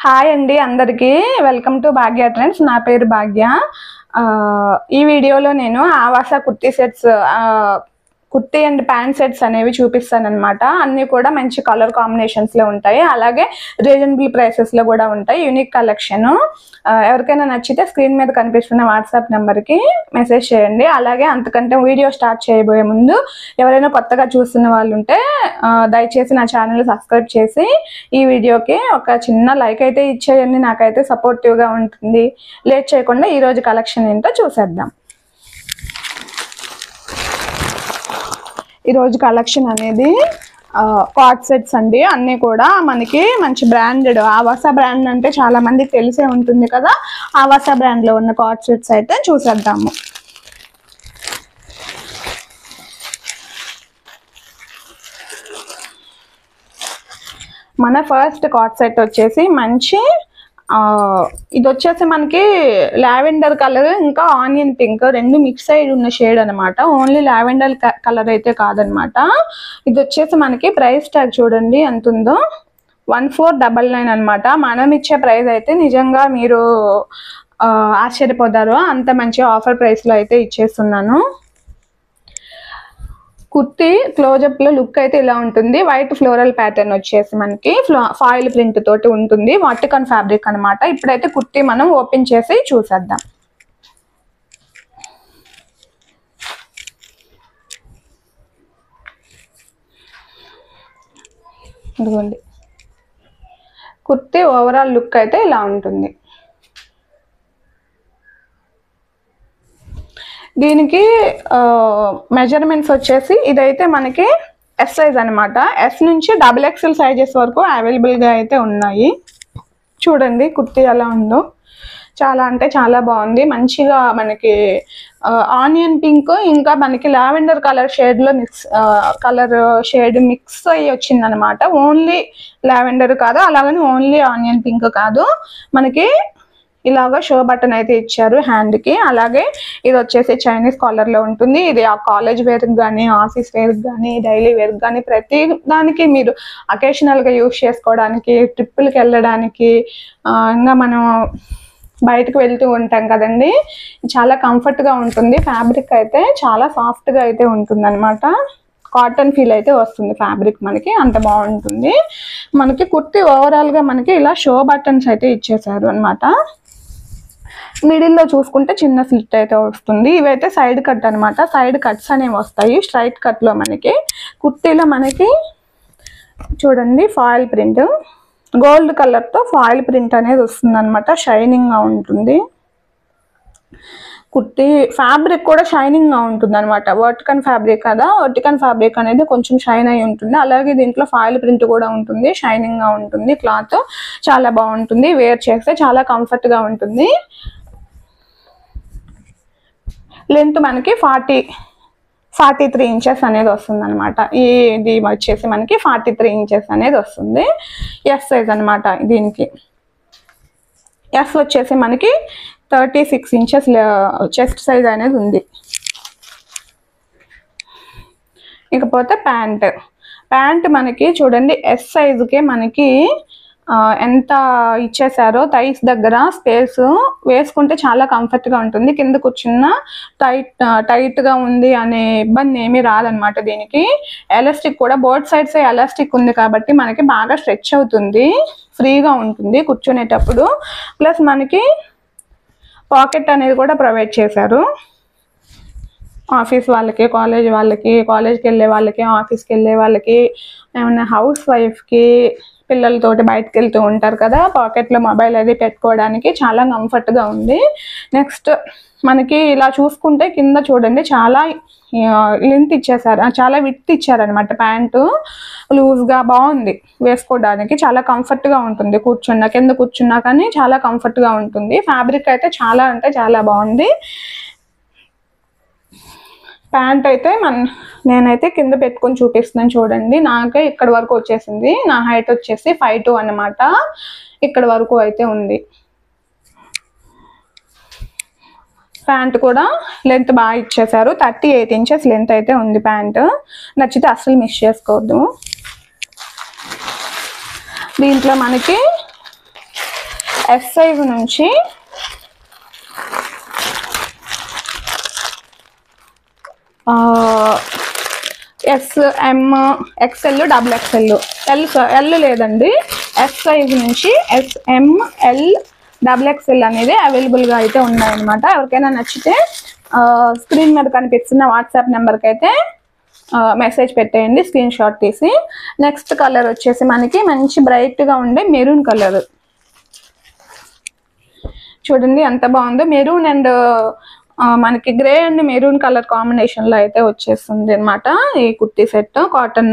Hi అండి అందరికీ welcome to Bhagya trends. నా పేరు భాగ్య. ఈ వీడియోలో నేను Avaasa kurti sets kurti and pant sets అనేవి చూపిస్తానన్నమాట. అన్నీ కూడా మంచి కలర్ కాంబినేషన్స్లో ఉంటాయి, అలాగే రీజనబుల్ ప్రైసెస్లో కూడా ఉంటాయి. Unique collection. ఎవరికైనా నచ్చితే స్క్రీన్ మీద కనిపిస్తున్న వాట్సాప్ నెంబర్కి మెసేజ్ చేయండి. అలాగే అంతకంటే వీడియో స్టార్ట్ చేయబోయే ముందు ఎవరైనా కొత్తగా చూస్తున్న వాళ్ళు ఉంటే దయచేసి నా ఛానల్ సబ్స్క్రైబ్ చేసి ఈ వీడియోకి ఒక చిన్న లైక్ అయితే ఇచ్చేయండి. నాకైతే సపోర్టివ్గా ఉంటుంది. లేట్ చేయకుండా ఈరోజు కలెక్షన్ ఏంటో చూసేద్దాం. ఈరోజు కలెక్షన్ అనేది కార్డ్ సెట్స్ అండి. అన్నీ కూడా మనకి మంచి బ్రాండెడ్ ఆవాస బ్రాండ్ అంటే చాలా మందికి తెలిసే ఉంటుంది కదా. ఆవాస బ్రాండ్లో ఉన్న కార్డ్ సెట్స్ అయితే చూసేద్దాము. మన ఫస్ట్ కార్డ్ సెట్ వచ్చేసి మంచి ఇది వచ్చేసి మనకి లావెండర్ కలర్ ఇంకా ఆనియన్ పింక్ రెండు మిక్స్ అయ్యి ఉన్న షేడ్ అనమాట. ఓన్లీ లావెండర్ కలర్ అయితే కాదనమాట. ఇది వచ్చేసి మనకి ప్రైస్ ట్యాగ్ చూడండి ఎంత ఉందో, 1499 అనమాట. మనం ఇచ్చే ప్రైస్ అయితే నిజంగా మీరు ఆశ్చర్యపోతారు, అంత మంచి ఆఫర్ ప్రైస్లో అయితే ఇచ్చేస్తున్నాను. కుర్తీ క్లోజప్ లో లుక్ అయితే ఇలా ఉంటుంది. వైట్ ఫ్లోరల్ ప్యాటర్న్ వచ్చేసి మనకి ఫాయిల్ ప్రింట్ తోటి ఉంటుంది. వాటికన్ ఫ్యాబ్రిక్ అనమాట. ఇప్పుడైతే కుర్తీ మనం ఓపెన్ చేసి చూసేద్దాం. ఇదిగోండి, కుర్తీ ఓవరాల్ లుక్ అయితే ఇలా ఉంటుంది. దీనికి మెజర్మెంట్స్ వచ్చేసి ఇదైతే మనకి ఎస్ సైజ్ అనమాట. ఎస్ నుంచి XXL సైజెస్ వరకు అవైలబుల్గా అయితే ఉన్నాయి. చూడండి కుర్తీ ఎలా ఉందో, చాలా అంటే చాలా బాగుంది. మంచిగా మనకి ఆనియన్ పింక్ ఇంకా మనకి లావెండర్ కలర్ షేడ్లో మిక్స్ అయ్యి వచ్చిందనమాట. ఓన్లీ లావెండర్ కాదు, అలాగని ఓన్లీ ఆనియన్ పింక్ కాదు. మనకి ఇలాగా షో బటన్ అయితే ఇచ్చారు హ్యాండ్కి. అలాగే ఇది వచ్చేసి చైనీస్ కాలర్లో ఉంటుంది. ఇది ఆ కాలేజ్ వేర్కి కానీ ఆఫీస్ వేర్కి కానీ డైలీ వేర్కి కానీ ప్రతి దానికి మీరు అకేషనల్గా యూజ్ చేసుకోవడానికి, ట్రిప్పులకి వెళ్ళడానికి, ఇంకా మనం బయటకు వెళ్తూ ఉంటాం కదండి, చాలా కంఫర్ట్గా ఉంటుంది. ఫ్యాబ్రిక్ అయితే చాలా సాఫ్ట్గా అయితే ఉంటుంది అనమాట. కాటన్ ఫీల్ అయితే వస్తుంది ఫ్యాబ్రిక్ మనకి, అంత బాగుంటుంది. మనకి కుర్తీ ఓవరాల్గా మనకి ఇలా షో బటన్స్ అయితే ఇచ్చేసారు అనమాట. మిడిల్లో చూసుకుంటే చిన్న స్లిట్ అయితే వస్తుంది. ఇవైతే సైడ్ కట్ అనమాట. సైడ్ కట్స్ అనేవి వస్తాయి. స్ట్రైట్ కట్లో మనకి కుర్తీలో మనకి చూడండి ఫాయిల్ ప్రింట్, గోల్డ్ కలర్తో ఫాయిల్ ప్రింట్ అనేది వస్తుంది అనమాట. షైనింగ్గా ఉంటుంది. కుర్తీ ఫ్యాబ్రిక్ కూడా షైనింగ్గా ఉంటుంది అనమాట. వర్టికన్ ఫ్యాబ్రిక్ కదా, వర్టికన్ ఫ్యాబ్రిక్ అనేది కొంచెం షైన్ అయి ఉంటుంది. అలాగే దీంట్లో ఫాయిల్ ప్రింట్ కూడా ఉంటుంది, షైనింగ్గా ఉంటుంది. క్లాత్ చాలా బాగుంటుంది, వేర్ చేస్తే చాలా కంఫర్ట్గా ఉంటుంది. లెంత్ మనకి 43 ఇంచెస్ అనేది వస్తుంది అనమాట. ఇది వచ్చేసి మనకి 43 ఇంచెస్ అనేది వస్తుంది. ఎస్ సైజ్ అనమాట. దీనికి ఎస్ వచ్చేసి మనకి 36 ఇంచెస్ చెస్ట్ సైజ్ అనేది ఉంది. ఇకపోతే ప్యాంట్ మనకి చూడండి ఎస్ సైజుకే మనకి ఎంత ఇచ్చేసారో. థైస్ దగ్గర స్పేస్ వేసుకుంటే చాలా కంఫర్ట్గా ఉంటుంది. కింద కూర్చున్న టైట్గా ఉంది అనే ఇబ్బంది ఏమీ రాదనమాట. దీనికి ఎలాస్టిక్ కూడా బోత్ సైడ్స్ ఎలాస్టిక్ ఉంది కాబట్టి మనకి బాగా స్ట్రెచ్ అవుతుంది, ఫ్రీగా ఉంటుంది కూర్చునేటప్పుడు. ప్లస్ మనకి పాకెట్ అనేది కూడా ప్రొవైడ్ చేశారు. ఆఫీస్ వాళ్ళకి, కాలేజ్కి వెళ్ళే వాళ్ళకి, ఆఫీస్కి వెళ్ళే వాళ్ళకి, ఏమన్నా హౌస్ వైఫ్కి పిల్లలతోటి బయటకు వెళ్తూ ఉంటారు కదా, పాకెట్లో మొబైల్ అది పెట్టుకోవడానికి చాలా కంఫర్ట్గా ఉంది. నెక్స్ట్ మనకి ఇలా చూసుకుంటే కింద చూడండి చాలా లెంత్ ఇచ్చేసారు, చాలా విడ్త్ ఇచ్చారనమాట. ప్యాంటు లూజ్గా బాగుంది, వేసుకోవడానికి చాలా కంఫర్ట్గా ఉంటుంది. కింద కూర్చున్నా కానీ చాలా కంఫర్ట్గా ఉంటుంది. ఫ్యాబ్రిక్ అయితే చాలా అంటే చాలా బాగుంది. ప్యాంట్ అయితే నేనైతే కింద పెట్టుకొని చూపిస్తున్నాను చూడండి. నాకే ఇక్కడ వరకు వచ్చేసింది. నా హైట్ వచ్చేసి 5'2" అన్నమాట. ఇక్కడ వరకు అయితే ఉంది. ప్యాంట్ కూడా లెంత్ బాగా ఇచ్చేసారు. 38 ఇంచెస్ లెంత్ అయితే ఉంది ప్యాంట్. నచ్చితే అస్సలు మిస్ చేసుకోవద్దు. దీంట్లో మనకి ఎస్ సైజ్ నుంచి ఎస్, ఎం, ఎక్స్ఎల్, డబుల్ ఎక్స్ఎల్, ఎల్ లేదండి, ఎస్ సైజ్ నుంచి ఎస్, ఎం, ఎల్, డబుల్ ఎక్స్ఎల్ అనేది అవైలబుల్గా అయితే ఉన్నాయన్నమాట. ఎవరికైనా నచ్చితే స్క్రీన్ మీద కనిపిస్తున్న వాట్సాప్ నెంబర్కి అయితే మెసేజ్ పెట్టేయండి స్క్రీన్ షాట్ తీసి. నెక్స్ట్ కలర్ వచ్చేసి మనకి మంచి బ్రైట్గా ఉండే మెరూన్ కలర్. చూడండి ఎంత బాగుందో. మెరూన్ అండ్ మనకి గ్రే అండ్ మెరూన్ కలర్ కాంబినేషన్లో అయితే వచ్చేస్తుంది అనమాట ఈ కుర్తీ సెట్. కాటన్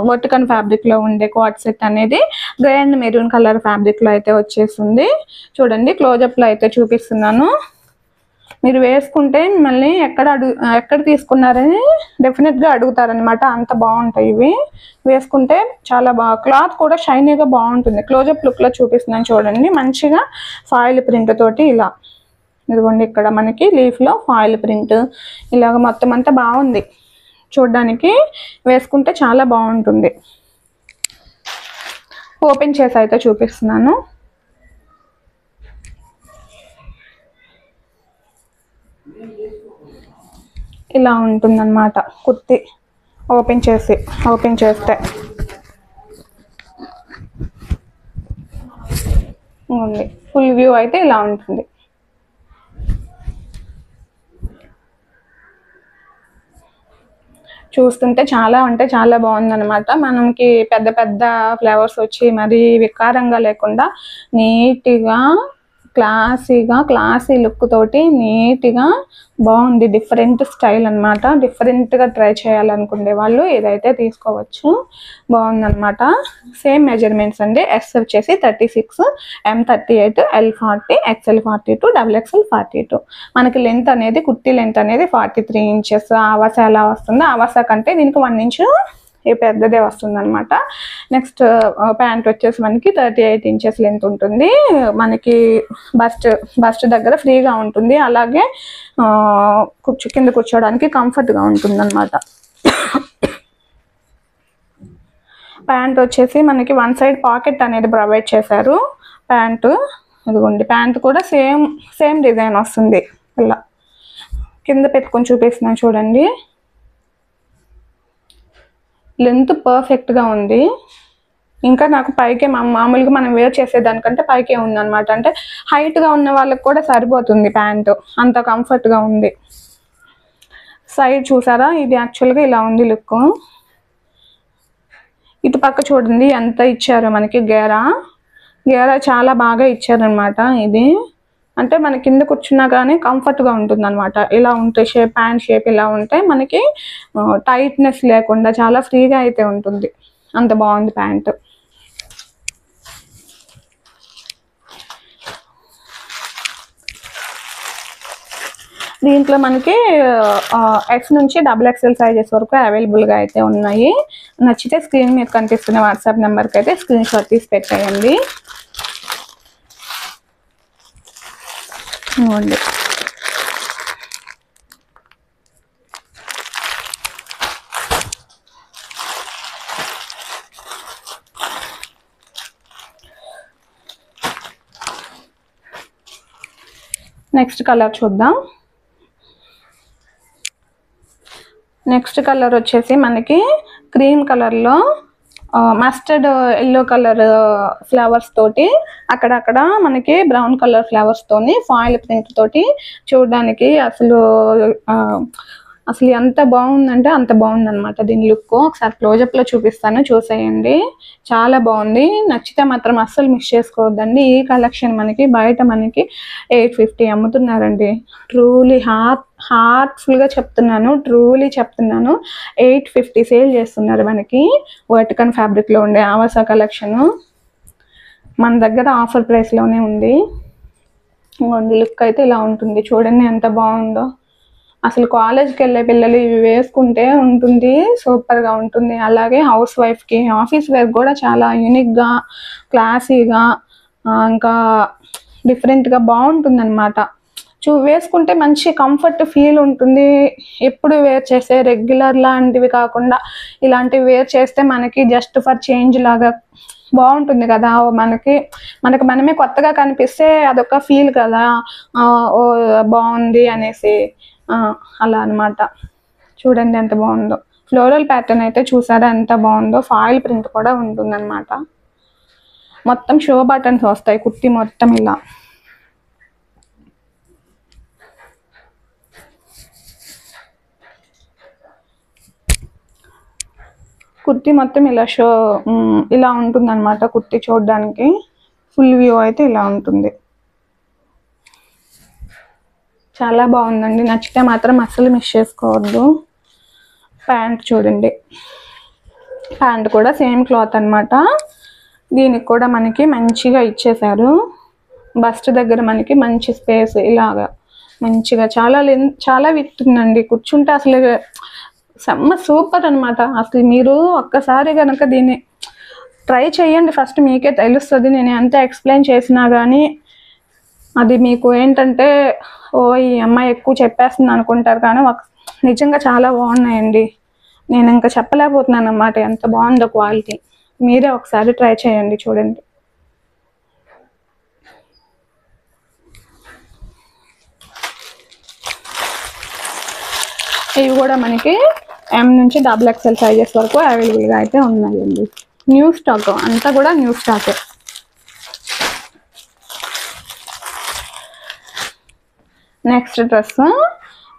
వర్టికన్ ఫ్యాబ్రిక్లో ఉండే క్వాడ్ సెట్ అనేది గ్రే అండ్ మెరూన్ కలర్ ఫ్యాబ్రిక్లో అయితే వచ్చేస్తుంది. చూడండి క్లోజప్లో అయితే చూపిస్తున్నాను. మీరు వేసుకుంటే మళ్ళీ ఎక్కడ తీసుకున్నారని డెఫినెట్గా అడుగుతారనమాట. అంత బాగుంటాయి ఇవి. వేసుకుంటే చాలా బాగా, క్లాత్ కూడా షైనీగా బాగుంటుంది. క్లోజప్ లుక్లో చూపిస్తున్నాను చూడండి. మంచిగా ఫాయిల్ ప్రింట్ తోటి ఇలా, ఇదిగోండి ఇక్కడ మనకి లీఫ్లో ఫాయిల్ ప్రింట్ ఇలాగ మొత్తం అంతా బాగుంది చూడడానికి. వేసుకుంటే చాలా బాగుంటుంది. ఓపెన్ చేసి అయితే చూపిస్తున్నాను. ఇలా ఉంటుందన్నమాట కుర్తీ. ఓపెన్ చేస్తే ఉంది. ఫుల్ వ్యూ అయితే ఇలా ఉంటుంది. చూస్తుంటే చాలా అంటే చాలా బాగుందన్నమాట. మనకి పెద్ద పెద్ద ఫ్లవర్స్ వచ్చి మరీ వికారంగా లేకుండా నీట్గా క్లాసీ లుక్ తోటి నీట్గా బాగుంది. డిఫరెంట్ స్టైల్ అనమాట. డిఫరెంట్గా ట్రై చేయాలనుకునే వాళ్ళు ఇదైతే తీసుకోవచ్చు. బాగుందన్నమాట. సేమ్ మెజర్మెంట్స్ అండి. ఎస్ వచ్చేసి 36, ఎం 38, ఎల్ 40, ఎక్స్ఎల్ 42, డబుల్ ఎక్స్ఎల్ 42. మనకి లెంత్ అనేది కుర్తీ లెంత్ అనేది 43 ఇంచెస్. ఆవాస ఎలా వస్తుందో ఆవాస కంటే దీనికి 1 ఇంచు పెద్దదే వస్తుంది అనమాట. నెక్స్ట్ ప్యాంట్ వచ్చేసి మనకి 38 ఇంచెస్ లెంత్ ఉంటుంది. మనకి బస్ట్ దగ్గర ఫ్రీగా ఉంటుంది. అలాగే కింద కూర్చోడానికి కంఫర్ట్గా ఉంటుంది అనమాట. ప్యాంట్ వచ్చేసి మనకి 1 సైడ్ పాకెట్ అనేది ప్రొవైడ్ చేశారు. ప్యాంటు ఇదిగోండి. ప్యాంట్ కూడా సేమ్ డిజైన్ వస్తుంది. ఇలా కింద పెట్టుకొని చూపిస్తున్నాను చూడండి. లెంత్ పర్ఫెక్ట్గా ఉంది. ఇంకా నాకు పైకే మామూలుగా మనం వేర్ చేసేదానికంటే పైకే ఉందన్నమాట. అంటే హైట్గా ఉన్న వాళ్ళకి కూడా సరిపోతుంది ప్యాంటు. అంత కంఫర్ట్గా ఉంది. సైడ్ చూసారా, ఇది యాక్చువల్గా ఇలా ఉంది లుక్. ఇటు పక్క చూడండి ఎంత ఇచ్చారో మనకి. గేరా చాలా బాగా ఇచ్చారనమాట. ఇది అంటే మన కింద కూర్చున్నా కానీ కంఫర్ట్గా ఉంటుంది అనమాట. ఇలా ఉంటే ప్యాంట్ షేప్ ఇలా ఉంటే మనకి టైట్నెస్ లేకుండా చాలా ఫ్రీగా అయితే ఉంటుంది. అంత బాగుంది ప్యాంట్. దీంట్లో మనకి ఎక్స్ నుంచి డబుల్ ఎక్స్ఎల్ సైజెస్ వరకు అవైలబుల్గా అయితే ఉన్నాయి. నచ్చితే స్క్రీన్ మీద కనిపిస్తున్న వాట్సాప్ నెంబర్కి అయితే స్క్రీన్ షాట్ తీసి పెట్టేయండి. నెక్స్ట్ కలర్ చూద్దాం. నెక్స్ట్ కలర్ వచ్చేసి మనకి క్రీమ్ కలర్లో మస్టర్డ్ ఎల్లో కలర్ ఫ్లవర్స్ తోటి అక్కడక్కడ మనకి బ్రౌన్ కలర్ ఫ్లవర్స్ తోని ఫాయిల్ ప్రింట్ తోటి చూడడానికి అసలు ఎంత బాగుందంటే అంత బాగుందన్నమాట దీని లుక్. ఒకసారి క్లోజప్లో చూపిస్తాను, చూసేయండి. చాలా బాగుంది. నచ్చితే మాత్రం అస్సలు మిస్ చేసుకోవద్దండి. ఈ కలెక్షన్ మనకి బయట మనకి 850 అమ్ముతున్నారండి. ట్రూలీ హార్ట్ఫుల్గా చెప్తున్నాను, 850 సేల్ చేస్తున్నారు మనకి. వర్టికన్ ఫ్యాబ్రిక్లో ఉండే ఆవాస కలెక్షను మన దగ్గర ఆఫర్ ప్రైస్లోనే ఉంది. లుక్ అయితే ఇలా ఉంటుంది. చూడండి ఎంత బాగుందో. అసలు కాలేజ్కి వెళ్ళే పిల్లలు ఇవి వేసుకుంటే ఉంటుంది, సూపర్గా ఉంటుంది. అలాగే హౌస్ వైఫ్కి, ఆఫీస్ వేర్ కూడా చాలా యూనిక్గా, క్లాసీగా, ఇంకా డిఫరెంట్గా బాగుంటుంది అనమాట. వేసుకుంటే మంచి కంఫర్ట్ ఫీల్ ఉంటుంది. ఎప్పుడు వేర్ చేసే రెగ్యులర్ లాంటివి కాకుండా ఇలాంటివి వేర్ చేస్తే మనకి జస్ట్ ఫర్ చేంజ్ లాగా బాగుంటుంది కదా, మనకి మనమే కొత్తగా కనిపిస్తే అదొక ఫీల్ కదా, ఓ బాగుంది అనేసి. అలా అనమాట. చూడండి ఎంత బాగుందో. ఫ్లోరల్ ప్యాటర్న్ అయితే చూసారా ఎంత బాగుందో. ఫాయిల్ ప్రింట్ కూడా ఉంటుంది అనమాట. మొత్తం షో బటన్స్ వస్తాయి కుర్తీ మొత్తం ఇలా. కుర్తీ మొత్తం ఇలా ఉంటుంది అనమాట. కుర్తీ చూడడానికి ఫుల్ వ్యూ అయితే ఇలా ఉంటుంది. చాలా బాగుందండి. నచ్చితే మాత్రం అస్సలు మిస్ చేసుకోవద్దు. ప్యాంట్ చూడండి, ప్యాంట్ కూడా సేమ్ క్లాత్ అనమాట. దీనికి కూడా మనకి మంచిగా ఇచ్చేసారు. బస్ట్ దగ్గర మనకి మంచి స్పేస్ ఇలాగా మంచిగా చాలా విత్ ఉందండి. కూర్చుంటే అసలు సూపర్ అనమాట. అసలు మీరు ఒక్కసారి కనుక దీన్ని ట్రై చేయండి, ఫస్ట్ మీకే తెలుస్తుంది. నేను ఎంత ఎక్స్ప్లెయిన్ చేసినా కానీ అది మీకు ఏంటంటే ఈ అమ్మాయి ఎక్కువ చెప్పేస్తుంది అనుకుంటారు, కానీ నిజంగా చాలా బాగున్నాయండి. నేను ఇంకా చెప్పలేకపోతున్నాను అన్నమాట ఎంత బాగుందో క్వాలిటీ. మీరే ఒకసారి ట్రై చేయండి, చూడండి. ఇవి కూడా మనకి M నుంచి XXL సైజెస్ వరకు అవైలబుల్గా అయితే ఉన్నాయండి. న్యూ స్టాక్, అంతా కూడా న్యూ స్టాక్. నెక్స్ట్ డ్రెస్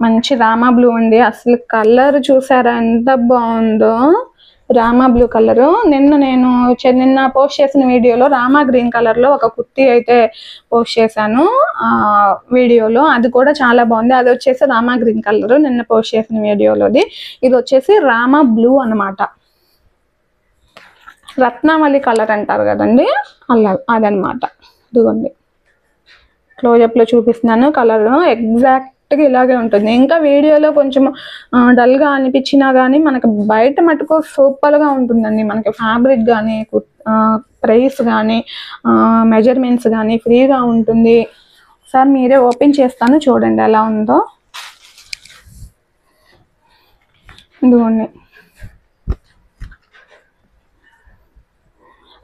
మంచి రామా బ్లూ అండి. అసలు కలర్ చూసారా ఎంత బాగుందో. Rama blue colour. నిన్న పోస్ట్ చేసిన వీడియోలో రామా గ్రీన్ కలర్లో ఒక కుర్తీ అయితే పోస్ట్ చేశాను వీడియోలో. అది కూడా చాలా బాగుంది. అది వచ్చేసి రామా గ్రీన్ కలర్ నిన్న పోస్ట్ చేసిన వీడియోలోది. ఇది వచ్చేసి రామా బ్లూ అనమాట. రత్నావళి కలర్ అంటారు కదండి, అదనమాట. ఇదిగోండి క్లోజప్లో చూపిస్తున్నాను. కలర్ ఎగ్జాక్ట్గా ఇలాగే ఉంటుంది. ఇంకా వీడియోలో కొంచెం డల్గా అనిపించినా కానీ మనకి బయట మటుకు సూపర్గా ఉంటుందండి. మనకి ఫ్యాబ్రిక్ కానీ ప్రైస్ కానీ మెజర్మెంట్స్ కానీ ఫ్రీగా ఉంటుంది. సార్ మీరే ఓపెన్ చేస్తాను, చూడండి ఎలా ఉందో. ఇదిగోండి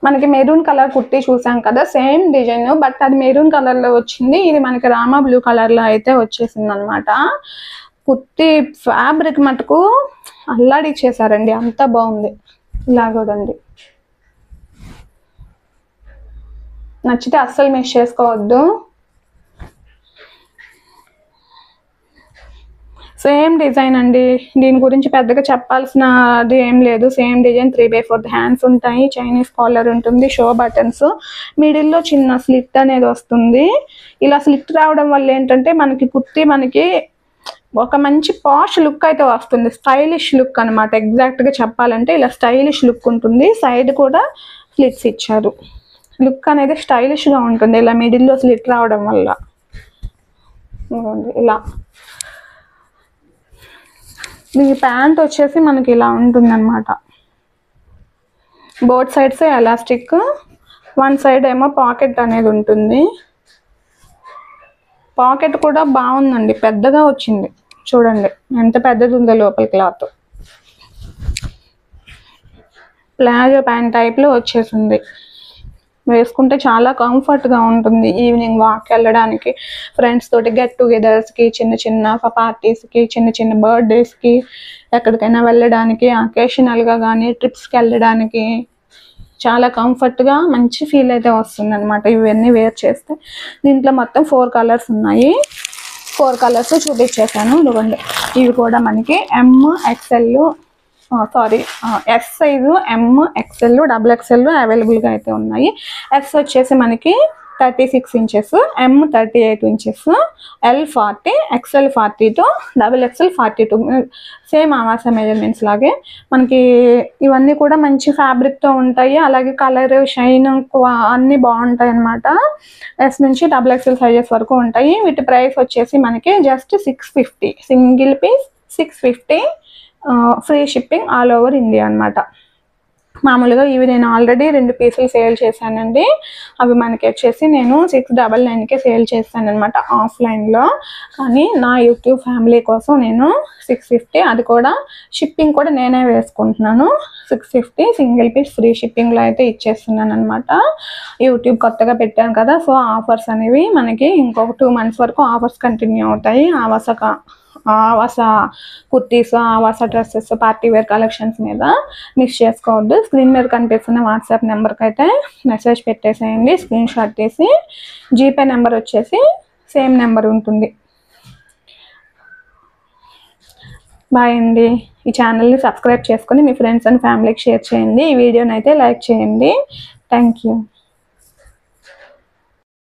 మనకి మెరూన్ కలర్ కుర్తీ చూసాం కదా, సేమ్ డిజైన్, బట్ అది మెరూన్ కలర్లో వచ్చింది. ఇది మనకి రామా బ్లూ కలర్లో అయితే వచ్చేసింది అనమాట. కుర్తీ ఫ్యాబ్రిక్ మటుకు అల్లాడిచ్చేసారండి, అంత బాగుంది. ఇలా చూడండి. నచ్చితే అస్సలు మిస్ చేసుకోవద్దు. సేమ్ డిజైన్ అండి. దీని గురించి పెద్దగా చెప్పాల్సినది ఏం లేదు. సేమ్ డిజైన్ 3/4 హ్యాండ్స్ ఉంటాయి. చైనీస్ కాలర్ ఉంటుంది. Show buttons. మిడిల్లో చిన్న స్లిట్ అనేది వస్తుంది. ఇలా స్లిట్ రావడం వల్ల ఏంటంటే మనకి కుర్తీ ఒక మంచి పాష్ లుక్ అయితే వస్తుంది. స్టైలిష్ లుక్ అనమాట. ఎగ్జాక్ట్గా చెప్పాలంటే ఇలా స్టైలిష్ లుక్ ఉంటుంది. సైడ్ కూడా స్లిట్స్ ఇచ్చారు. లుక్ అనేది స్టైలిష్గా ఉంటుంది ఇలా మిడిల్లో స్లిట్ రావడం వల్ల. ఇలా ఈ ప్యాంట్ వచ్చేసి మనకి ఇలా ఉంటుంది అనమాట. Both sides elastic, one side ఏమో పాకెట్ అనేది ఉంటుంది. పాకెట్ కూడా బాగుందండి, పెద్దగా వచ్చింది. చూడండి ఎంత పెద్దది ఉందో లోపల క్లాత్. ప్లాజో ప్యాంట్ టైప్లో వచ్చేసింది. వేసుకుంటే చాలా కంఫర్ట్గా ఉంటుంది. ఈవినింగ్ వాక్ వెళ్ళడానికి, ఫ్రెండ్స్ తోటి గెట్ టుగెదర్స్కి, చిన్న పార్టీస్కి, చిన్న బర్త్డేస్కి, ఎక్కడికైనా వెళ్ళడానికి, అకేషనల్గా కానీ ట్రిప్స్కి వెళ్ళడానికి చాలా కంఫర్ట్గా మంచి ఫీల్ అయితే వస్తుంది అనమాట ఇవన్నీ వేర్ చేస్తే. దీంట్లో మొత్తం 4 కలర్స్ ఉన్నాయి. 4 కలర్స్ చూపించేసాను. ఇదిగోండి ఇవి కూడా మనకి yes size, M, XL, XXL అవైలబుల్గా అయితే ఉన్నాయి. ఎస్ వచ్చేసి మనకి 36 inches, M 38 inches, L 40, XL 42, XXL 42. Same Avaasa measurements లాగే మనకి ఇవన్నీ కూడా మంచి ఫ్యాబ్రిక్తో ఉంటాయి. అలాగే కలర్, షైన్ అన్నీ బాగుంటాయి అన్నమాట. ఎస్ నుంచి XXL సైజెస్ వరకు ఉంటాయి. వీటి ప్రైస్ వచ్చేసి మనకి just 650. Single piece 650. Free shipping all over India అనమాట. మామూలుగా ఇవి నేను ఆల్రెడీ 2 పీసులు సేల్ చేశానండి. అవి మనకి వచ్చేసి నేను 699కే సేల్ చేస్తాను అనమాట ఆఫ్లైన్లో. కానీ నా యూట్యూబ్ ఫ్యామిలీ కోసం నేను 650, అది కూడా షిప్పింగ్ కూడా నేనే వేసుకుంటున్నాను. 650 సింగిల్ పీస్ ఫ్రీ షిప్పింగ్లో అయితే ఇచ్చేస్తున్నాను అనమాట. యూట్యూబ్ కొత్తగా పెట్టాను కదా, సో ఆఫర్స్ అనేవి మనకి ఇంకొక 2 మంత్స్ వరకు ఆఫర్స్ కంటిన్యూ అవుతాయి. ఆవాస కుర్తీస్, ఆవాస డ్రెస్సెస్, పార్టీ వేర్ కలెక్షన్స్ మీద మిస్ చేసుకోవద్దు. స్క్రీన్ మీద కనిపిస్తున్న వాట్సాప్ నెంబర్కి అయితే మెసేజ్ పెట్టేసేయండి స్క్రీన్ షాట్ తీసి. జీపే నెంబర్ వచ్చేసి సేమ్ నెంబర్ ఉంటుంది. బాయ్ అండి. ఈ ఛానల్ని సబ్స్క్రైబ్ చేసుకొని మీ ఫ్రెండ్స్ అండ్ ఫ్యామిలీకి షేర్ చేయండి. ఈ వీడియోని అయితే లైక్ చేయండి. Thank you.